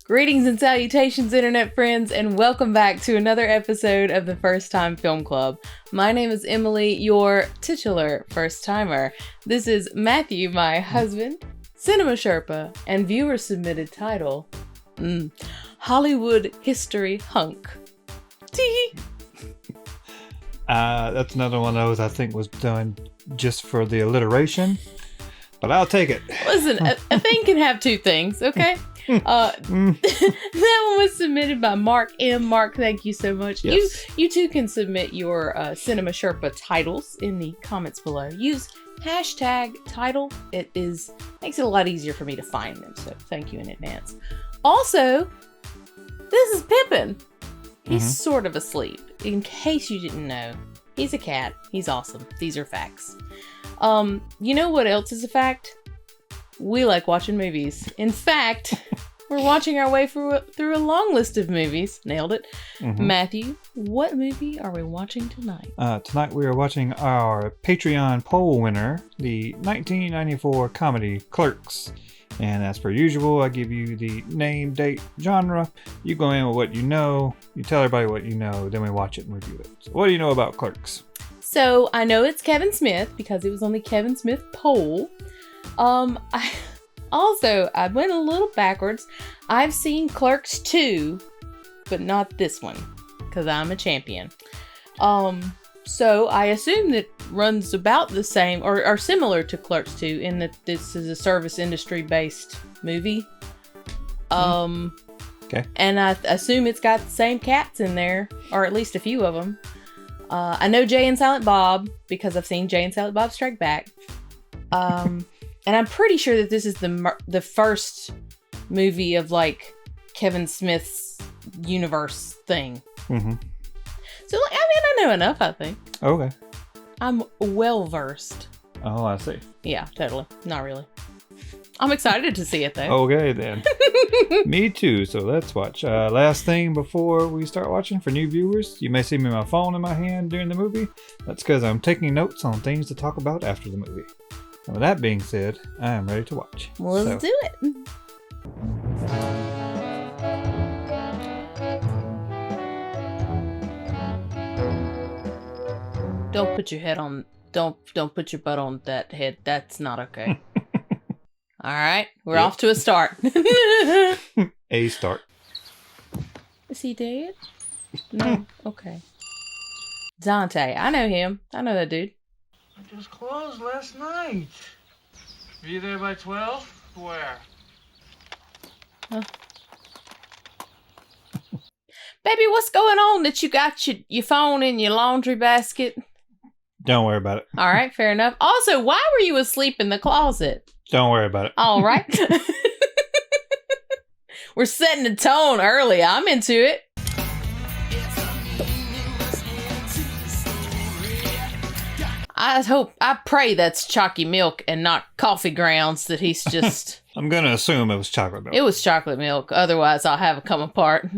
Greetings and salutations, internet friends, and welcome back to another episode of the First Time Film Club. My name is Emily, your titular first-timer. This is Matthew, my husband, Cinema Sherpa, and viewer-submitted title, Hollywood History Hunk. Tee. That's another one of those I think was done just for the alliteration, but I'll take it. Listen, a thing can have two things, okay? That one was submitted by Mark M. Mark, thank you so much. Yes. You too can submit your Cinema Sherpa titles in the comments below. Use hashtag title. Makes it a lot easier for me to find them, so thank you in advance. Also, this is Pippin. He's sort of asleep, in case you didn't know. He's a cat. He's awesome. These are facts. You know what else is a fact? We like watching movies. In fact, we're watching our way through a long list of movies. Nailed it. Matthew, what movie are we watching tonight? Tonight we are watching our Patreon poll winner, the 1994 comedy Clerks. And as per usual, I give you the name, date, genre. You go in with what you know. You tell everybody what you know. Then we watch it and review it. So what do you know about Clerks? So I know it's Kevin Smith because it was on the Kevin Smith poll. I went a little backwards. I've seen Clerks 2, but not this one, because I'm a champion. So I assume that runs about the same, or similar to Clerks 2, in that this is a service industry based movie. Okay. And I assume it's got the same cats in there, or at least a few of them. I know Jay and Silent Bob, because I've seen Jay and Silent Bob Strike Back. And I'm pretty sure that this is the first movie of, like, Kevin Smith's universe thing. So, I know enough, I think. Okay. I'm well-versed. Oh, I see. Yeah, totally. Not really. I'm excited to see it, though. Okay, then. Me too, so let's watch. Last thing before we start watching, for new viewers, you may see me with my phone in my hand during the movie. That's because I'm taking notes on things to talk about after the movie. And with that being said, I am ready to watch. Well, let's do it. Don't put your head on. Don't put your butt on that head. That's not okay. All right, we're off to a start. A start. Is he dead? No. Okay. Dante, I know him. I know that dude. I just closed last night. Were you there by 12? Where? Huh. Baby, what's going on that you got your phone in your laundry basket? Don't worry about it. All right, fair enough. Also, why were you asleep in the closet? Don't worry about it. All right. We're setting the tone early. I'm into it. I pray that's chalky milk and not coffee grounds that he's just... I'm going to assume it was chocolate milk. It was chocolate milk. Otherwise, I'll have it come apart.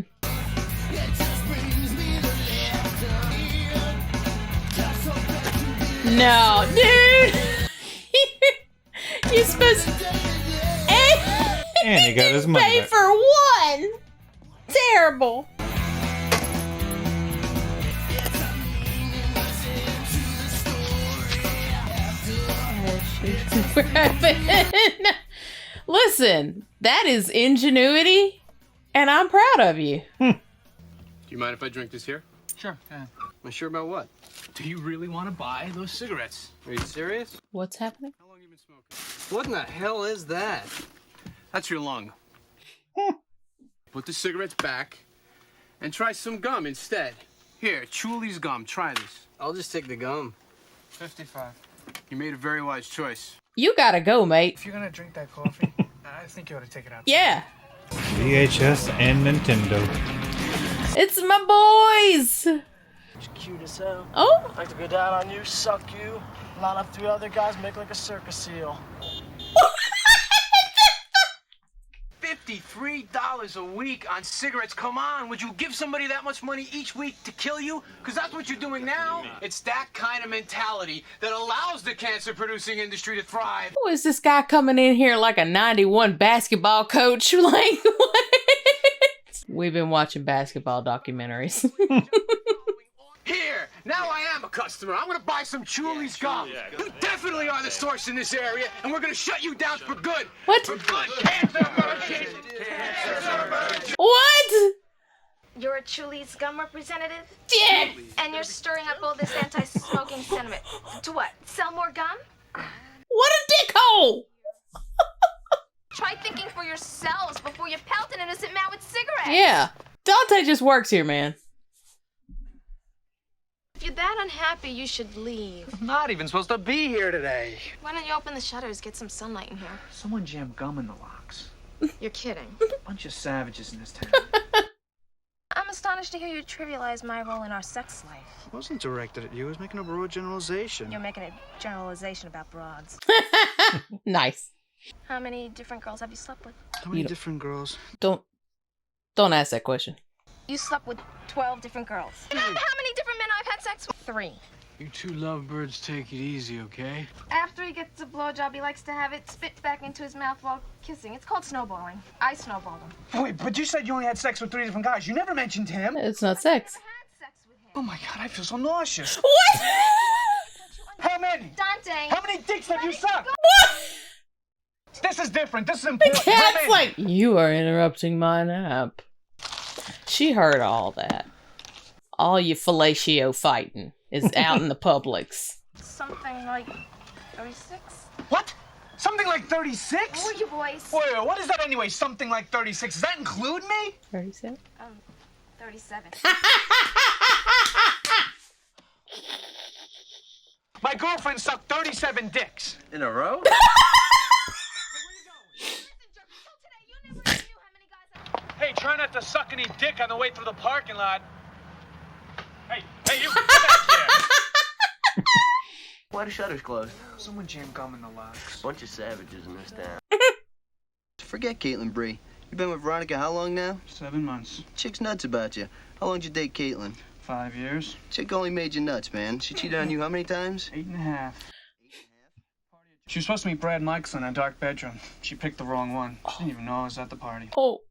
No, dude! You're supposed to... And he got his money pay back. for one! Terrible. Listen, that is ingenuity, and I'm proud of you. Do you mind if I drink this here? Sure, yeah. Well, sure about what? Do you really want to buy those cigarettes? Are you serious? What's happening? How long have you been smoking? What in the hell is that? That's your lung. Put the cigarettes back and try some gum instead. Here, Chuli's gum. Try this. I'll just take the gum. 55. You made a very wise choice. You gotta go, mate. If you're gonna drink that coffee, I think you ought to take it out. Yeah. VHS and Nintendo. It's my boys. She's cute as hell. Oh. Like to go down on you, suck you, line up 3 other guys, make like a circus seal. $53 a week on cigarettes. Come on, would you give somebody that much money each week to kill you? Because that's what you're doing now. It's that kind of mentality that allows the cancer-producing industry to thrive. Who is this guy coming in here like a 91 basketball coach? Like, what? We've been watching basketball documentaries. Here, now I am a customer. I'm gonna buy some Chuli's gum. You definitely are the source in this area, and we're gonna shut you down for good. What? For good. Cancer emergency. What? You're a Chuli's gum representative? Yeah. And you're stirring up all this anti-smoking sentiment. To what? Sell more gum? What a dickhole! Try thinking for yourselves before you pelt an innocent man with cigarettes. Yeah. Dante just works here, man. If you're that unhappy, you should leave. I'm not even supposed to be here today. Why don't you open the shutters, get some sunlight in here? Someone jammed gum in the locks. You're kidding. Bunch of savages in this town. I'm astonished to hear you trivialize my role in our sex life. It wasn't directed at you. I was making a broad generalization. You're making a generalization about broads. Nice. How many different girls have you slept with? How many different girls? Don't ask that question. You slept with 12 different girls. How many different men I've had sex with? 3. You two lovebirds take it easy, okay? After he gets a blowjob, he likes to have it spit back into his mouth while kissing. It's called snowballing. I snowballed him. Wait, but you said you only had sex with 3 different guys. You never mentioned him. It's not sex. I had sex with him. Oh my god, I feel so nauseous. What? How many? Dante. How many dicks have you sucked? What? This is different. This is The important. How cat's many? like, you are interrupting my nap. She heard all that. All your fellatio fighting is out in the Publix. Something like 36. What? Something like 36? Who are you boys? Wait, what is that anyway? Something like 36. Does that include me? 37? 37. My girlfriend sucked 37 dicks. In a row? Hey, try not to suck any dick on the way through the parking lot. Hey, you, come back here. Why the shutters closed? Someone jammed gum in the locks. Bunch of savages in this town. Forget Caitlin Bree. You've been with Veronica how long now? 7 months. Chick's nuts about you. How long did you date Caitlin? 5 years. Chick only made you nuts, man. She cheated on you how many times? 8.5. She was supposed to meet Brad Mikeson in a dark bedroom. She picked the wrong one. She didn't even know I was at the party. Oh.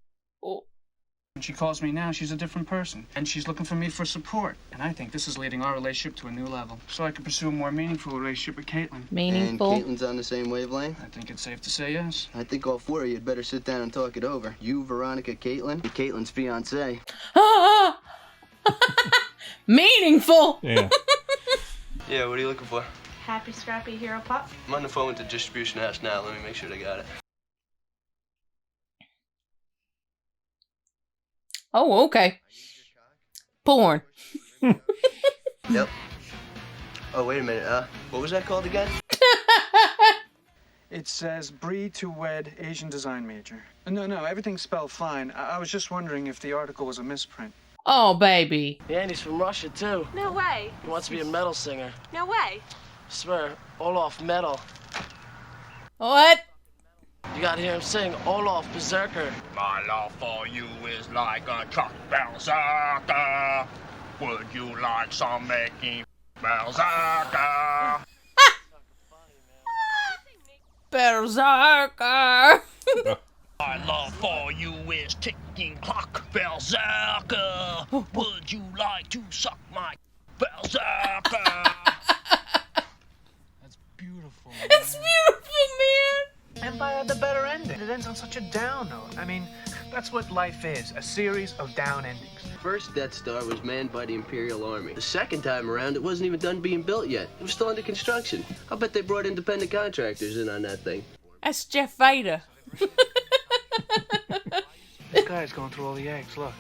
When she calls me now, she's a different person. And she's looking for me for support. And I think this is leading our relationship to a new level. So I can pursue a more meaningful relationship with Caitlin. Meaningful. And Caitlin's on the same wavelength? I think it's safe to say yes. I think all 4 of you had better sit down and talk it over. You, Veronica, Caitlin, and Caitlin's fiancé. Meaningful. Yeah. Yeah, what are you looking for? Happy, scrappy hero pup. I'm on the phone with the distribution house now. Let me make sure they got it. Oh, okay. Porn. Yep. Oh, wait a minute. What was that called again? It says Bree to wed Asian design major. No, everything's spelled fine. I was just wondering if the article was a misprint. Oh, baby. Yeah, and he's from Russia, too. No way. He wants to be a metal singer. No way. Swear, Olaf Metal. What? You gotta hear him sing Olaf Berserker. My love for you is like a truck berserker. Would you like some making berserker? Berserker. My love for you is ticking clock berserker. Would you like to suck my berserker? That's beautiful. It's beautiful, man. And I had the better ending. It ends on such a down note. I mean, that's what life is, a series of down endings. First Death Star was manned by the Imperial Army. The second time around, it wasn't even done being built yet. It was still under construction. I'll bet they brought independent contractors in on that thing. That's Jeff Vader. This guy's going through all the eggs, look.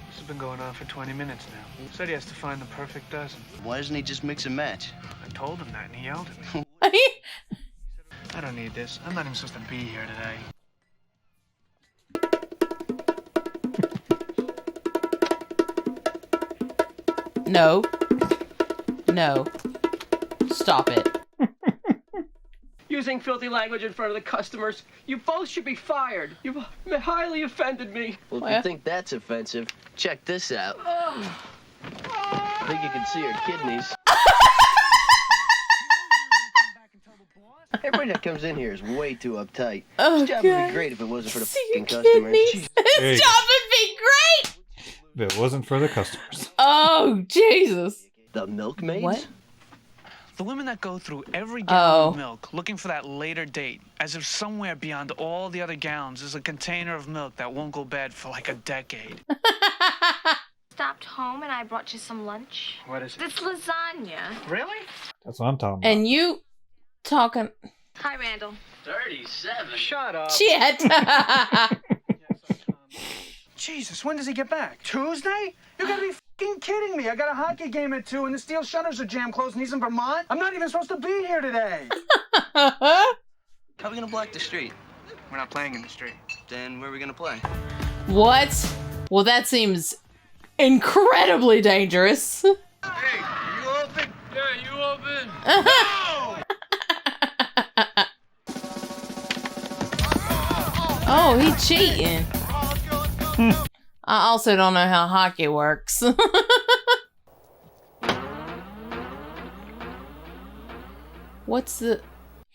This has been going on for 20 minutes now. Said he has to find the perfect dozen. Why doesn't he just mix and match? I told him that and he yelled at me. I don't need this. I'm not even supposed to be here today. No. No. Stop it. Using filthy language in front of the customers. You both should be fired. You've highly offended me. Well, if Well. you think that's offensive, check this out. I think you can see her kidneys. Everybody that comes in here is way too uptight. Oh, This job would God. be great if it wasn't for the See your fucking customers. kidneys. There you This go. job would be great. If it wasn't for the customers. Oh, Jesus. The milkmaids? What? The women that go through every Oh. gallon of milk looking for that later date, as if somewhere beyond all the other gallons is a container of milk that won't go bad for like a decade. Stopped home and I brought you some lunch. What is it? It's lasagna. Really? That's what I'm talking about. And you talking Hi, Randall. 37. Shut up. shit. Jesus, when does he get back? Tuesday? You gotta be f***ing kidding me. I got a hockey game at 2 and the steel shutters are jammed closed and he's in Vermont. I'm not even supposed to be here today. How are we gonna block the street? We're not playing in the street. Then where are we gonna play? What? Well, that seems incredibly dangerous. Hey, you open? Yeah, you open. Oh, he cheating. I also don't know how hockey works. What's the...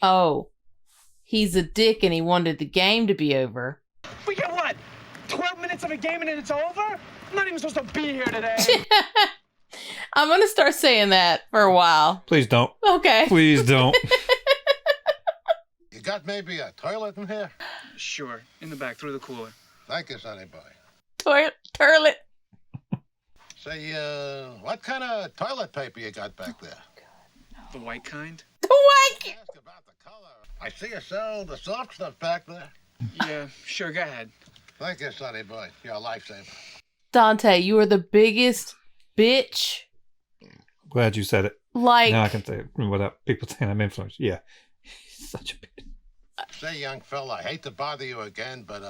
Oh. He's a dick and he wanted the game to be over. We get what? 12 minutes of a game and then it's over? I'm not even supposed to be here today. I'm gonna start saying that for a while. Please don't. Okay. Please don't. You got maybe a toilet in here? Sure, in the back, through the cooler. Thank you, sonny boy. Turlet. Say, what kind of toilet paper you got back there? The white kind? The white. Ask about the color. I see you sell the soft stuff back there. Yeah, sure, go ahead. Thank you, sonny boy. You're a lifesaver. Dante, you are the biggest bitch. Glad you said it. Like, Now I can say it without people saying I'm influenced. Yeah. He's such a bitch. Say, young fella, I hate to bother you again, but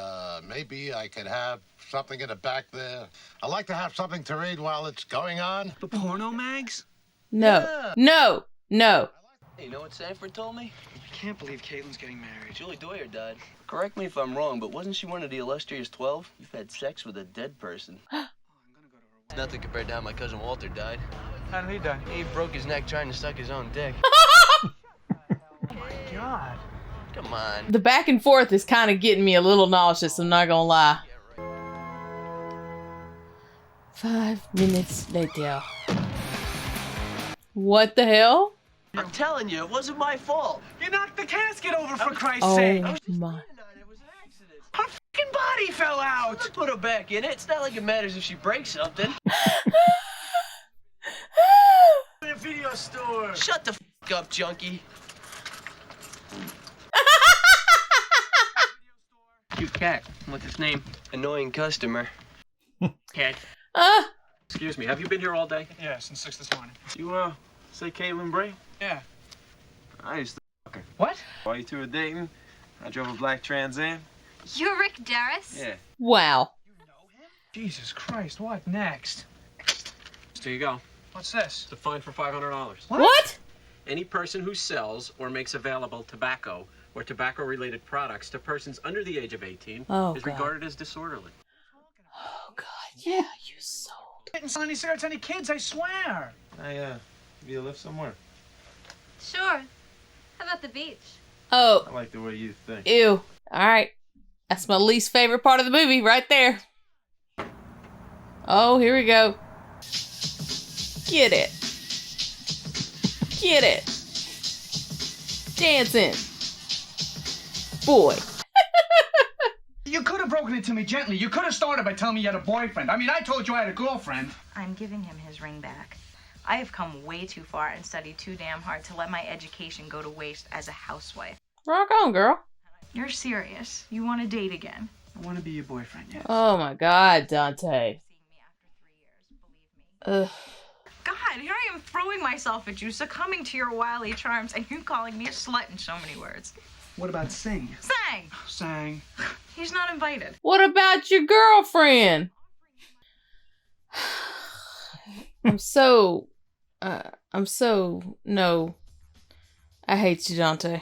maybe I could have something in the back there. I like to have something to read while it's going on. The porno mags? no. Yeah. No. No. Hey, you know what Sanford told me? I can't believe Caitlin's getting married. Julie Doyer died. Correct me if I'm wrong, but wasn't she one of the illustrious 12? You've had sex with a dead person. Nothing compared to how my cousin Walter died. How did he die? He broke his neck trying to suck his own dick. Oh my God. Come on. The back and forth is kind of getting me a little nauseous, I'm not gonna lie. 5 minutes later. What the hell? I'm telling you, it wasn't my fault. You knocked the casket over, for Christ's Oh sake. my. It was an accident. Her fucking body fell out. I put her back in it. It's not like it matters if she breaks something. In a video store. Shut the f up, junkie. Cute cat. What's its name? Annoying customer. Cat. Excuse me, have you been here all day? Yeah, since 6 this morning. You, say Caitlin Bray? Yeah. I used to fuck her. What? While you two were dating, I drove a black Trans Am. You're Rick Darris? Yeah. Wow. Jesus Christ, what next? There you go. What's this? It's a fine for $500. What? Any person who sells or makes available tobacco or tobacco-related products to persons under the age of 18 Oh, is God. regarded as disorderly. Oh, God. Yeah, you sold. I didn't sell any cigarettes to any kids, I swear. Give you a lift somewhere? Sure. How about the beach? Oh, I like the way you think. ew. All right. That's my least favorite part of the movie right there. Oh, here we go. Get it. Get it. Dancing. Boy. You could have broken it to me gently. You could have started by telling me you had a boyfriend. I mean, I told you I had a girlfriend. I'm giving him his ring back. I have come way too far and studied too damn hard to let my education go to waste as a housewife. Rock on, girl. You're serious? You want to date again? I want to be your boyfriend, yes. Oh, my God, Dante. Ugh. God, here I am throwing myself at you, succumbing to your wily charms, and you calling me a slut in so many words. What about sing? Sang! Sang. He's not invited. What about your girlfriend? No. I hate you, Dante.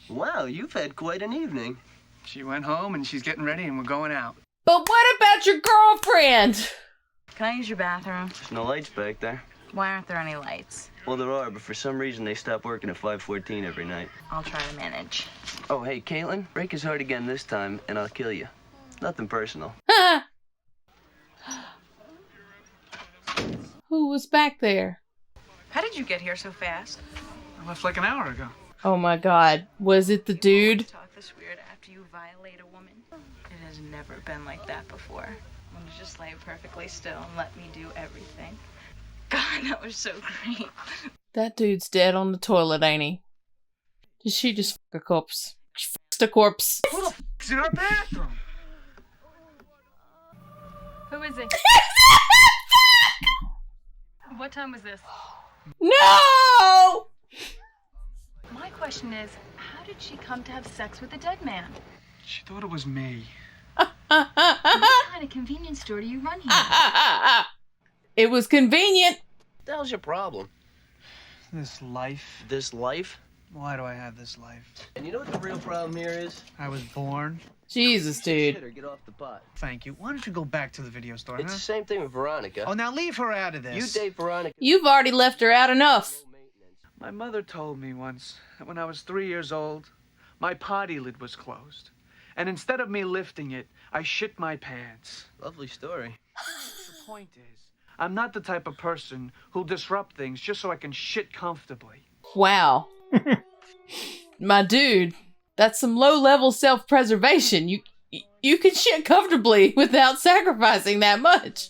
Wow, you've had quite an evening. She went home and she's getting ready and we're going out. But what about your girlfriend? Can I use your bathroom? There's no lights back there. Why aren't there any lights? Well, there are, but for some reason they stop working at 5:14 every night. I'll try to manage. Oh, hey, Caitlin, break his heart again this time, and I'll kill you. Nothing personal. Who was back there? How did you get here so fast? I left like an hour ago. Oh my god. Was it the dude? Talk this weird after you violate a woman. It has never been like that before. When you just lay perfectly still and let me do everything. God, that was so great. That dude's dead on the toilet, ain't he? Did she just fuck a corpse? She fucked a corpse. Who the f***'s in our bathroom? Who is it? What time was this? No! My question is, how did she come to have sex with a dead man? She thought it was me. What kind of convenience store do you run here? It was convenient. What the hell's your problem? This life. This life? Why do I have this life? And you know what the real problem here is? I was born. Jesus, dude. Shit or get off the pot. Thank you. Why don't you go back to the video store, It's the same thing with Veronica. Oh, now leave her out of this. You date Veronica. You've already left her out enough. My mother told me once that when I was 3 years old, my potty lid was closed. And instead of me lifting it, I shit my pants. Lovely story. The point is, I'm not the type of person who'll disrupt things just so I can shit comfortably. Wow. My dude, that's some low-level self-preservation. You can shit comfortably without sacrificing that much.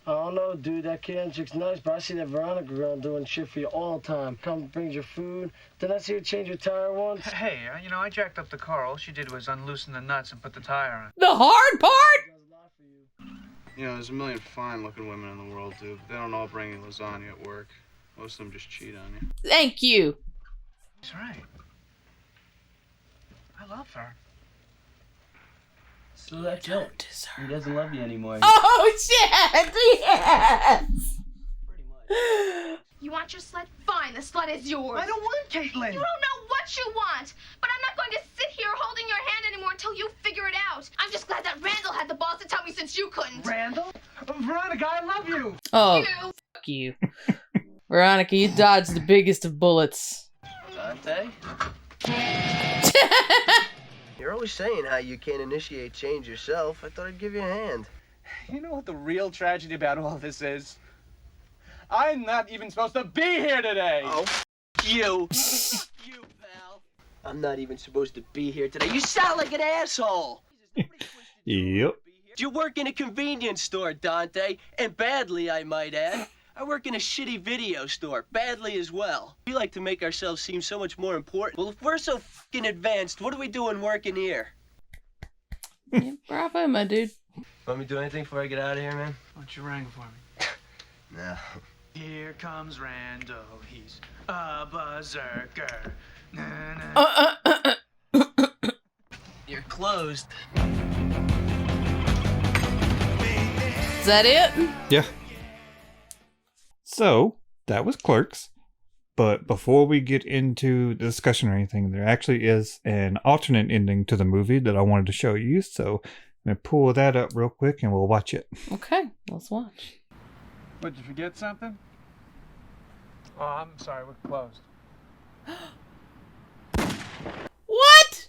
I don't know, dude. That Karen chick's nice, but I see that Veronica girl doing shit for you all the time. Come, brings your food. Didn't I see her change your tire once? Hey, I jacked up the car. All she did was unloosen the nuts and put the tire on. The hard part? You know, there's a million fine-looking women in the world, dude, but they don't all bring you lasagna at work. Most of them just cheat on you. Thank you. That's right. I love her. So that's it. He doesn't love you anymore. Oh, shit! Yes! You want your sled? Fine, the sled is yours. I don't want Caitlin. You don't know what you want. But I'm not going to sit here holding your hand anymore until you figure it out. I'm just glad that Randall had the balls to tell me since you couldn't. Randall? Veronica, I love you. Oh, You. fuck you. Veronica, you dodged the biggest of bullets. Dante? You're always saying how you can't initiate change yourself. I thought I'd give you a hand. You know what the real tragedy about all this is? I'm not even supposed to be here today! Oh, you. You, pal. I'm not even supposed to be here today. You sound like an asshole! Yep. You work in a convenience store, Dante, and badly, I might add. I work in a shitty video store, badly as well. We like to make ourselves seem so much more important. Well, if we're so fucking advanced, what are we doing working here? Yeah, bravo, my dude. Want me to do anything before I get out of here, man? Why don't you ring for me? No. Here comes Randall. He's a berserker. Na, na. You're closed. Is that it? Yeah. So, that was Clerks. But before we get into the discussion or anything, there actually is an alternate ending to the movie that I wanted to show you. So, I'm going to pull that up real quick and we'll watch it. Okay, let's watch. What, did you forget something? Oh, I'm sorry, we're closed. What?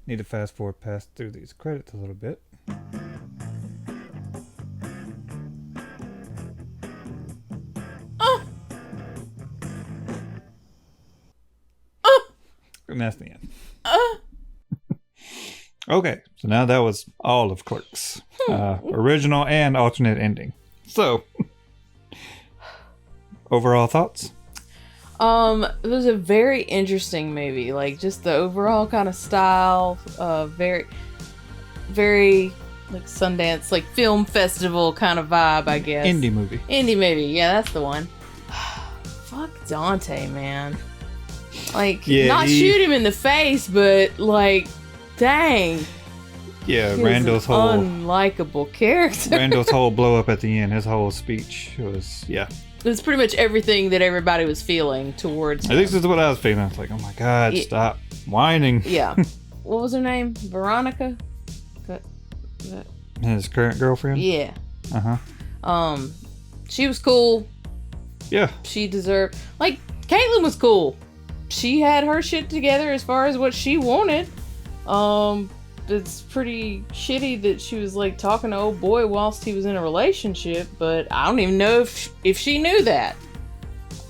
Need to fast forward past through these credits a little bit. And that's the end. Okay, so now that was all of Clerks. Original and alternate ending. So, overall thoughts? It was a very interesting movie. Like, just the overall kind of style, very, very, like, Sundance, like, film festival kind of vibe, I guess. Indie movie. Indie movie, yeah, that's the one. Fuck Dante, man. Like, Yeah, not shoot him in the face, but, like, dang. Yeah, he Randall's was an whole unlikable character. Randall's whole blow up at the end. His whole speech was It was pretty much everything that everybody was feeling towards him. At least this is what I was feeling. I was like, oh my god, stop whining. Yeah. What was her name? Veronica? His current girlfriend? Yeah. Uh-huh. She was cool. Yeah. She deserved... Like, Caitlyn was cool. She had her shit together as far as what she wanted. It's pretty shitty that she was, like, talking to old boy whilst he was in a relationship, but I don't even know if she knew that.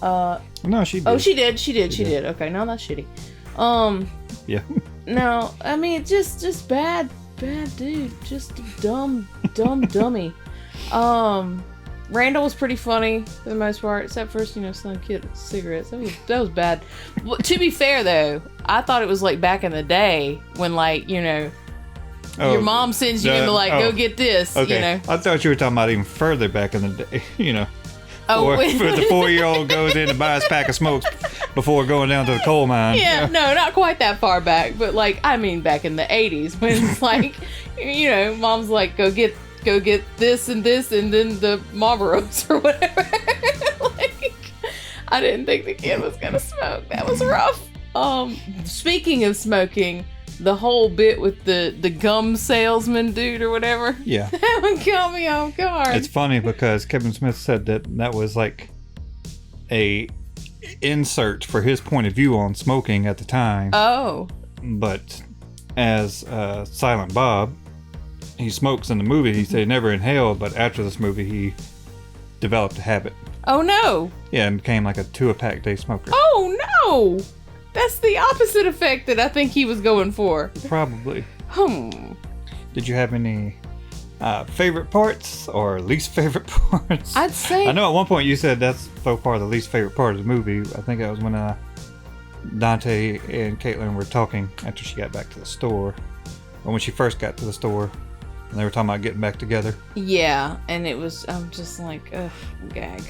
No, she did. Oh, she did. She did. Okay, no, that's shitty. Yeah. No, I mean, just bad dude. Just dumb dummy. Randall was pretty funny for the most part, except for, selling kids cigarettes. That was bad. Well, to be fair, though, I thought it was like back in the day when, like, your mom sends you in to, like, go get this, Okay. I thought you were talking about even further back in the day, Oh, for the 4-year-old goes in to buy his pack of smokes before going down to the coal mine. Yeah, no, not quite that far back, but, like, I mean back in the 80s when it's like, mom's like, go get this and this and then the Marlboros or whatever. Like, I didn't think the kid was gonna smoke. That was rough. Speaking of smoking, the whole bit with the gum salesman dude or whatever. Yeah. That one caught me off guard. It's funny because Kevin Smith said that was like a insert for his point of view on smoking at the time. Oh. But as Silent Bob, he smokes in the movie. He said he never inhaled, but after this movie, he developed a habit. Oh no. Yeah, and became like a 2-pack day smoker. Oh no. That's the opposite effect that I think he was going for. Probably. Hmm. Did you have any favorite parts or least favorite parts? I'd say... I know at one point you said that's so far the least favorite part of the movie. I think that was when Dante and Caitlin were talking after she got back to the store. Or when she first got to the store. And they were talking about getting back together. Yeah, and I'm just like, ugh, gag.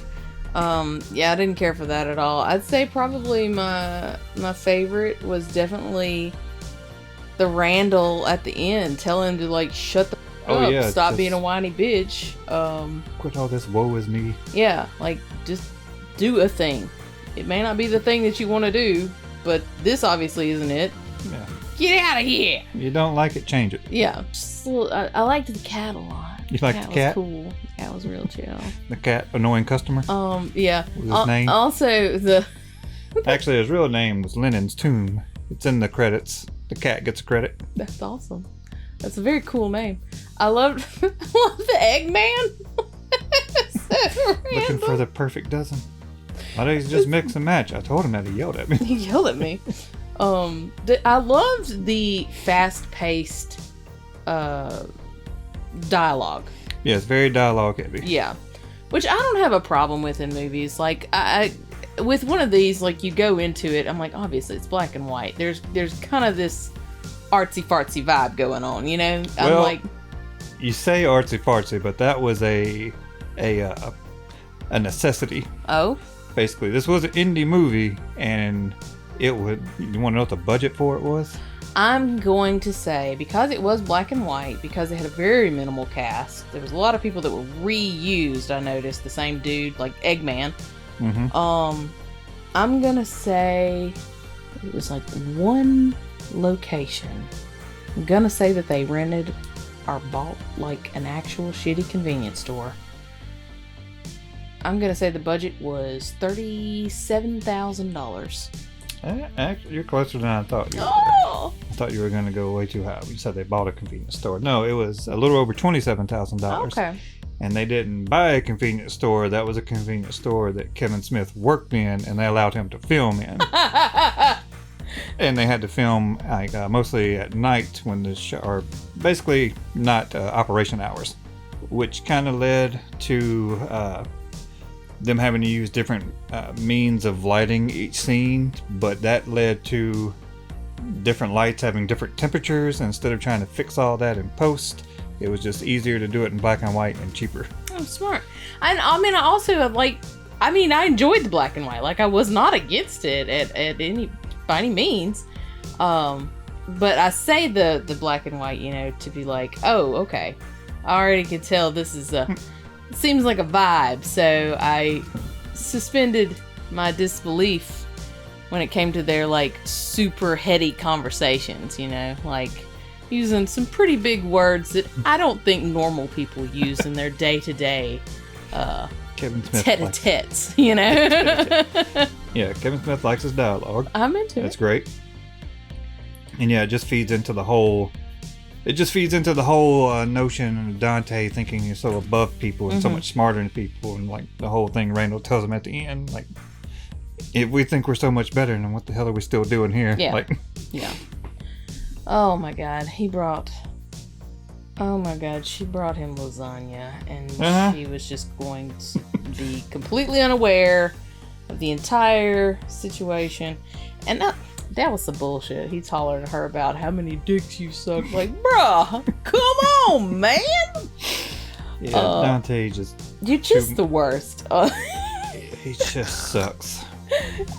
Yeah, I didn't care for that at all. I'd say probably my favorite was definitely the Randall at the end, telling him to, like, shut the up, yeah, stop being a whiny bitch. Quit all this woe is me. Yeah, like, just do a thing. It may not be the thing that you want to do, but this obviously isn't it. Yeah. Get out of here! You don't like it, change it. Yeah, just a little, I liked the cat a lot. You liked the cat? Was cool. The cat was real chill. The cat, annoying customer? Yeah. Was his name? Also, Actually, his real name was Lennon's Tomb. It's in the credits. The cat gets a credit. That's awesome. That's a very cool name. I love the Eggman. So looking for the perfect dozen. Why don't you just mix and match? I told him that. He yelled at me. He yelled at me. I loved the fast-paced dialogue. Yeah, it's very dialogue heavy. Yeah, which I don't have a problem with in movies. Like, I with one of these, like, you go into it, I'm like, obviously it's black and white. There's kind of this artsy fartsy vibe going on, I'm like, you say artsy fartsy, but that was a necessity. Oh, basically, this was an indie movie, and you want to know what the budget for it was? I'm going to say, because it was black and white, because it had a very minimal cast, there was a lot of people that were reused. I noticed the same dude, like Eggman. Mm-hmm. I'm gonna say it was like one location. I'm gonna say that they rented or bought like an actual shitty convenience store. I'm gonna say the budget was $37,000. Actually, you're closer than I thought you were. Oh! I thought you were going to go way too high. You said they bought a convenience store. No, it was a little over $27,000. Okay. And they didn't buy a convenience store. That was a convenience store that Kevin Smith worked in, and they allowed him to film in. And they had to film like mostly at night when the show, or basically not operation hours, which kind of led to them having to use different means of lighting each scene, but that led to different lights having different temperatures. Instead of trying to fix all that in post, it was just easier to do it in black and white and cheaper. Oh, smart. And I mean, I also I enjoyed the black and white. Like, I was not against it by any means. But I say the black and white, you know, to be like, oh, okay. I already can tell this is seems like a vibe. So I suspended my disbelief when it came to their like super heady conversations, you know, like using some pretty big words that I don't think normal people use in their day-to-day Kevin Smith tete-a-tetes, you know? Yeah, Kevin Smith likes his dialogue. I'm into it. That's great. And yeah, it just feeds into the whole notion of Dante thinking he's so above people and so much smarter than people, and like the whole thing Randall tells him at the end, like, if we think we're so much better, then what the hell are we still doing here? Yeah. Like, yeah. Oh my God, she brought him lasagna, and she was just going to be completely unaware of the entire situation. And that was some bullshit. He's hollering at her about how many dicks you suck. Like, bruh, come on, man. yeah, Dante you're just the worst. He just sucks.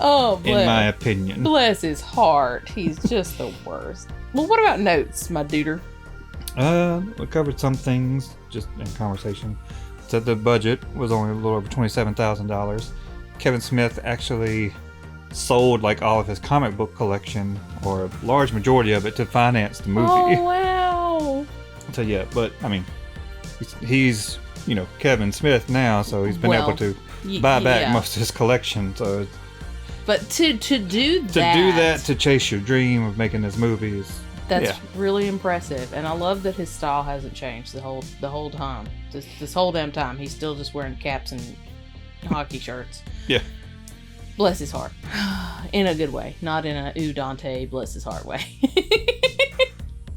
Oh, bless. In my opinion. Bless his heart. He's just the worst. Well, what about notes, my duder? We covered some things just in conversation. Said the budget was only a little over $27,000. Kevin Smith actually sold like all of his comic book collection, or a large majority of it, to finance the movie. Oh, wow. So yeah, but I mean, he's you know, Kevin Smith now, so he's been able to buy back most of his collection. So, but to do that, to chase your dream of making this movie is really impressive, and I love that his style hasn't changed the whole time. This whole damn time, he's still just wearing caps and hockey shirts. Yeah. Bless his heart. In a good way, not in a ooh Dante bless his heart way.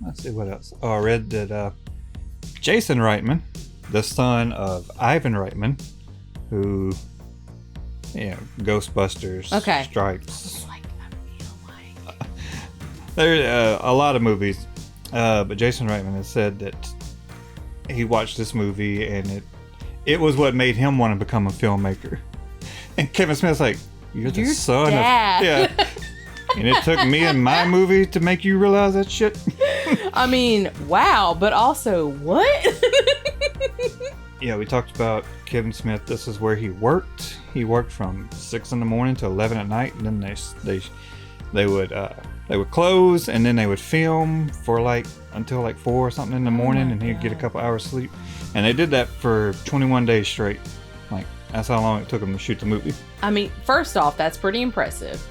Let's see what else. Oh, I read that Jason Reitman, the son of Ivan Reitman, who, Ghostbusters, Stripes. There are a lot of movies, but Jason Reitman has said that he watched this movie and it was what made him want to become a filmmaker. And Kevin Smith's like, you're the son dad. of... Yeah. And it took me and my movie to make you realize that shit. I mean, wow, but also, what? Yeah, we talked about Kevin Smith. This is where he worked. He worked from 6 in the morning to 11 at night, and then they would close, and then they would film for until 4 or something in the morning, and he'd get a couple hours sleep. And they did that for 21 days straight. That's how long it took them to shoot the movie. I mean, first off, that's pretty impressive.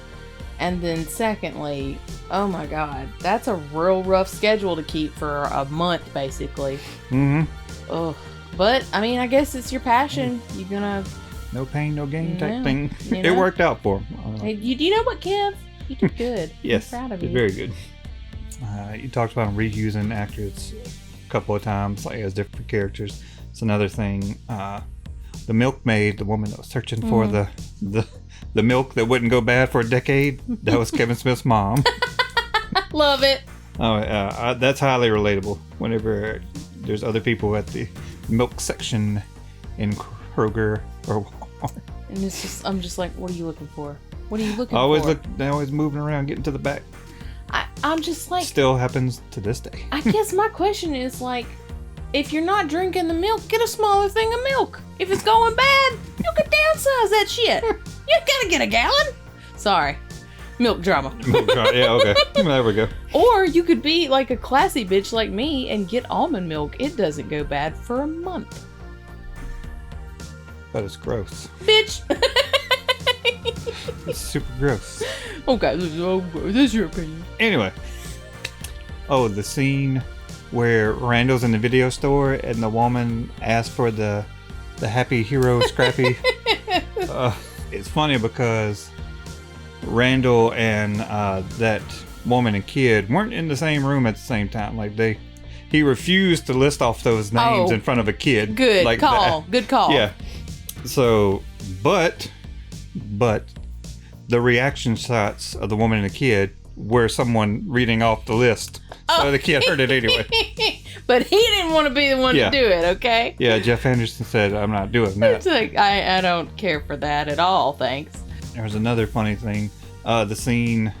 And then secondly, oh my God, that's a real rough schedule to keep for a month, basically. Mm-hmm. Ugh. But, I mean, I guess it's your passion. You're gonna... No pain, no gain type thing. You know? It worked out for him. Hey, you know what, Kev? You did good. Yes, I'm proud of did you. very good. You talked about him reusing actors a couple of times, as different characters. It's another thing. The milkmaid, the woman that was searching for the milk that wouldn't go bad for a decade, that was Kevin Smith's mom. Love it. Oh, that's highly relatable. Whenever there's other people at the milk section in Kroger or Walmart. And it's just, I'm just like, what are you looking for? What are you looking for? They're always moving around, getting to the back. I'm just like... Still happens to this day. I guess my question is if you're not drinking the milk, get a smaller thing of milk. If it's going bad, you can downsize that shit. You gotta get a gallon. Sorry. Milk drama. Yeah, okay. There we go. Or you could be like a classy bitch like me and get almond milk. It doesn't go bad for a month. But it's gross. Bitch. It's super gross. Okay, this is your opinion. Anyway. Oh, the scene where Randall's in the video store and the woman asks for the Happy Hero Scrappy. It's funny because Randall and that woman and kid weren't in the same room at the same time. He refused to list off those names in front of a kid. Good call. Good call. Yeah. So, but the reaction shots of the woman and the kid were someone reading off the list. So the kid heard it anyway. But he didn't want to be the one to do it, okay? Yeah, Jeff Anderson said, I'm not doing that. It's like, I don't care for that at all, thanks. There was another funny thing. The scene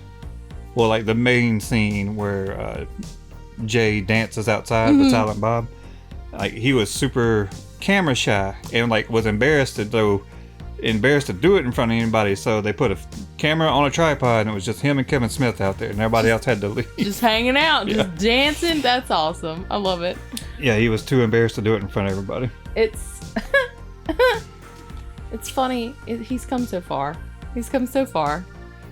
Well, like the main scene where Jay dances outside with Silent Bob. Like he was super camera shy and like was embarrassed to do it in front of anybody. So they put a camera on a tripod and it was just him and Kevin Smith out there, and everybody else had to leave. Just hanging out, just dancing. That's awesome. I love it. Yeah, he was too embarrassed to do it in front of everybody. It's it's funny. He's come so far. He's come so far.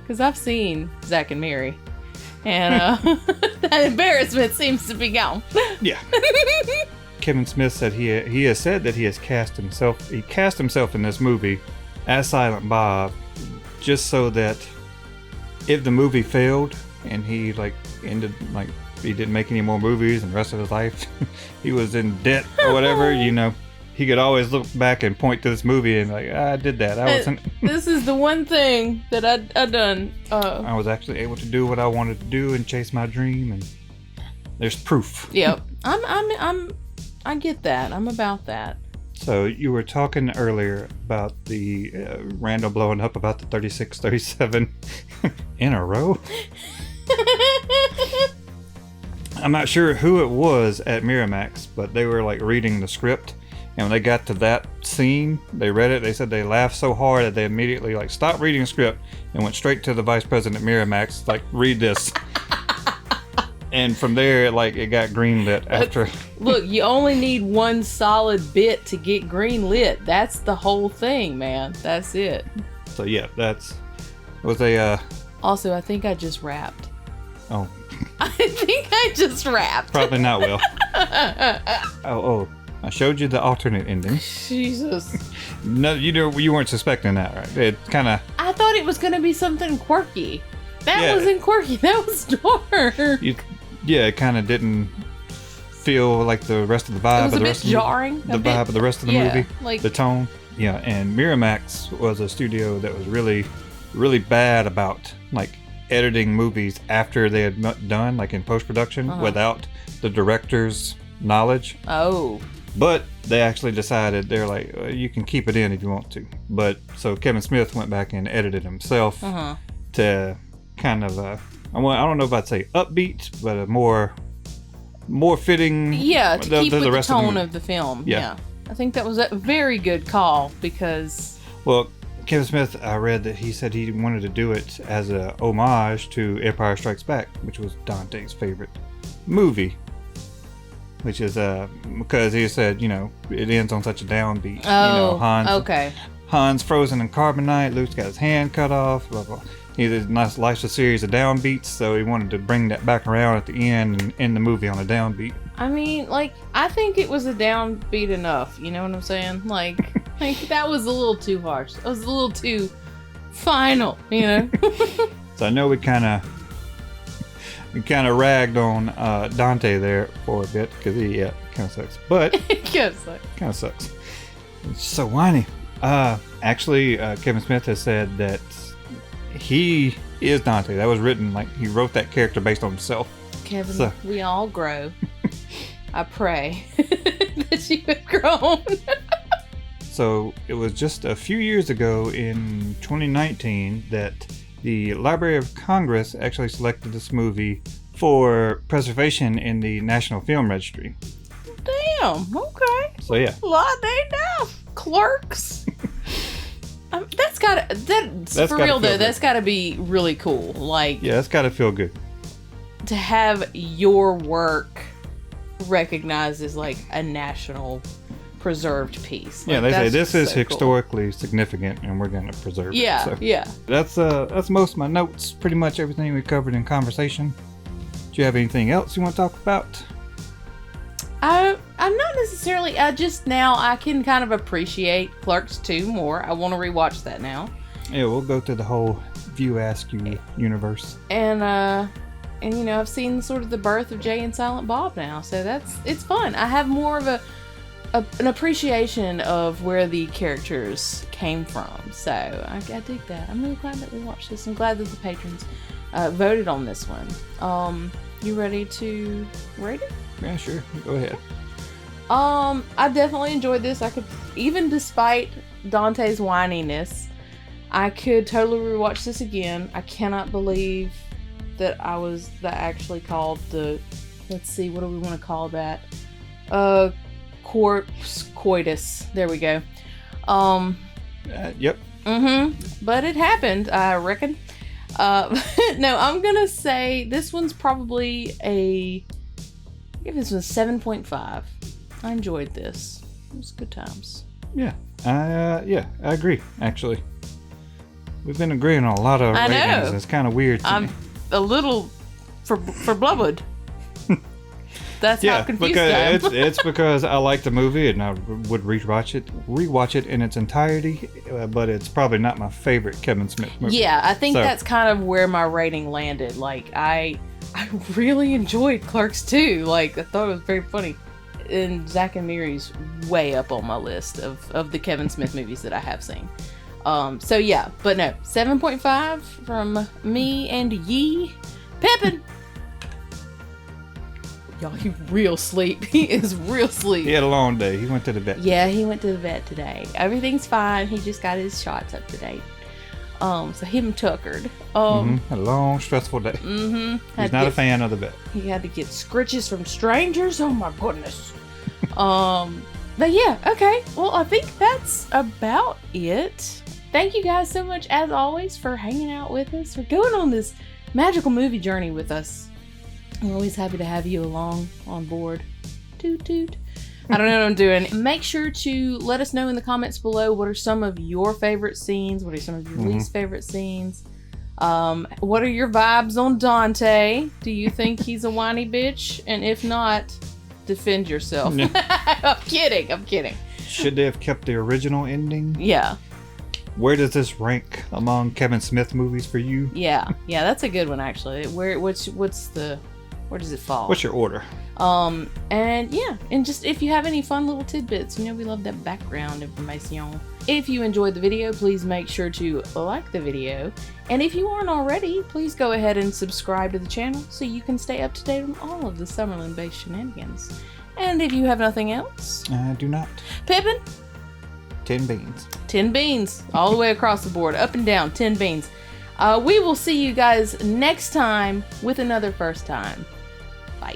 Because I've seen Zack and Mary. And that embarrassment seems to be gone. Yeah. Kevin Smith said he has said that he cast himself in this movie as Silent Bob just so that if the movie failed and he he didn't make any more movies and the rest of his life he was in debt or whatever, he could always look back and point to this movie and I did that. This is the one thing that I done. I was actually able to do what I wanted to do and chase my dream, and there's proof. Yep. I get that. I'm about that. So you were talking earlier about the Randall blowing up about the 36, 37 in a row. I'm not sure who it was at Miramax, but they were reading the script. And when they got to that scene, they read it. They said they laughed so hard that they immediately stopped reading the script and went straight to the vice president at Miramax, read this. And from there, it got greenlit after. Look, you only need one solid bit to get greenlit. That's the whole thing, man. That's it. So yeah, was a. Also, I think I just rapped. Oh. I think I just rapped. Probably not well. Oh. I showed you the alternate ending. Jesus. No, you weren't suspecting that, right? It kind of. I thought it was going to be something quirky. That wasn't quirky. That was dark. It kind of didn't feel like the rest of the vibe. It was of the a rest bit jarring. The vibe of the rest of the movie. The tone. Yeah, and Miramax was a studio that was really, really bad about editing movies after they had done, in post-production, without the director's knowledge. Oh. But they actually decided, they're you can keep it in if you want to. But so Kevin Smith went back and edited himself to kind of, I don't know if I'd say upbeat, but a more fitting. Yeah, to keep with the tone of the film. Yeah. I think that was a very good call because. Well, Kevin Smith, I read that he said he wanted to do it as a homage to Empire Strikes Back, which was Dante's favorite movie. Which is because he said, it ends on such a downbeat. Oh, okay. Han's frozen in carbonite. Luke's got his hand cut off. Blah blah. Life's a series of downbeats, so he wanted to bring that back around at the end and end the movie on a downbeat. I mean, I think it was a downbeat enough. You know what I'm saying? That was a little too harsh. It was a little too final. So I know we kind of ragged on Dante there for a bit because he kind of sucks. But kind of sucks. It's so whiny. Actually, Kevin Smith has said that he is Dante. That was written he wrote that character based on himself. Kevin, we all grow. I pray that you have grown. So it was just a few years ago in 2019 that the Library of Congress actually selected this movie for preservation in the National Film Registry. Damn, okay. So yeah. La day now. Clerks. That's for real though, that's gotta be really cool. Yeah, that's gotta feel good. To have your work recognized as a national preserved piece. Yeah, they say this is historically significant and we're going to preserve it. So yeah. That's most of my notes, pretty much everything we covered in conversation. Do you have anything else you want to talk about? I'm not necessarily, just now I can kind of appreciate Clerks 2 more. I want to rewatch that now. Yeah, we'll go through the whole View Askew universe. And I've seen sort of the birth of Jay and Silent Bob now, so it's fun. I have more of an appreciation of where the characters came from, so I dig that. I'm really glad that we watched this. I'm glad that the patrons voted on this one. You ready to rate it? Yeah, sure. Go ahead. I definitely enjoyed this. Even despite Dante's whininess, I could totally rewatch this again. I cannot believe that actually called the, let's see, what do we want to call that? Corpse coitus. There we go. Yep. But it happened, I reckon. No, I'm gonna say this one's probably give this one a 7.5. I enjoyed this. It was good times. Yeah. I agree, actually. We've been agreeing on a lot of ratings. Know. It's kind of weird to me. A little for Bloodwood. That's how confused I am. It's because I like the movie and I would rewatch it in its entirety, but it's probably not my favorite Kevin Smith movie. Yeah, I think that's kind of where my rating landed. Like, I really enjoyed Clerks 2. Like, I thought it was very funny. And Zack and Miry's way up on my list of the Kevin Smith movies that I have seen. So yeah, but no, 7.5 from me and ye. Pippin! Y'all, he real sleep. He is real sleep. He had a long day. He went to the vet. Yeah, he went to the vet today. Everything's fine. He just got his shots up to date. So him tuckered. A long, stressful day. He's not a fan of the vet. He had to get scritches from strangers. Oh my goodness. But yeah, okay. Well, I think that's about it. Thank you guys so much, as always, for hanging out with us, for going on this magical movie journey with us. We're always happy to have you along on board. Toot toot. I don't know what I'm doing. Make sure to let us know in the comments below what are some of your favorite scenes, what are some of your least favorite scenes. What are your vibes on Dante? Do you think he's a whiny bitch? And if not, defend yourself. I'm kidding. Should they have kept the original ending? Yeah. Where does this rank among Kevin Smith movies for you? Yeah, that's a good one actually. Where does it fall? What's your order? And yeah, and just if you have any fun little tidbits, we love that background information. If you enjoyed the video, please make sure to like the video. And if you aren't already, please go ahead and subscribe to the channel so you can stay up to date on all of the Summerlin-based shenanigans. And if you have nothing else... I do not. Pippin? 10 beans. 10 beans. All the way across the board. Up and down. 10 beans. We will see you guys next time with another first time. Bye.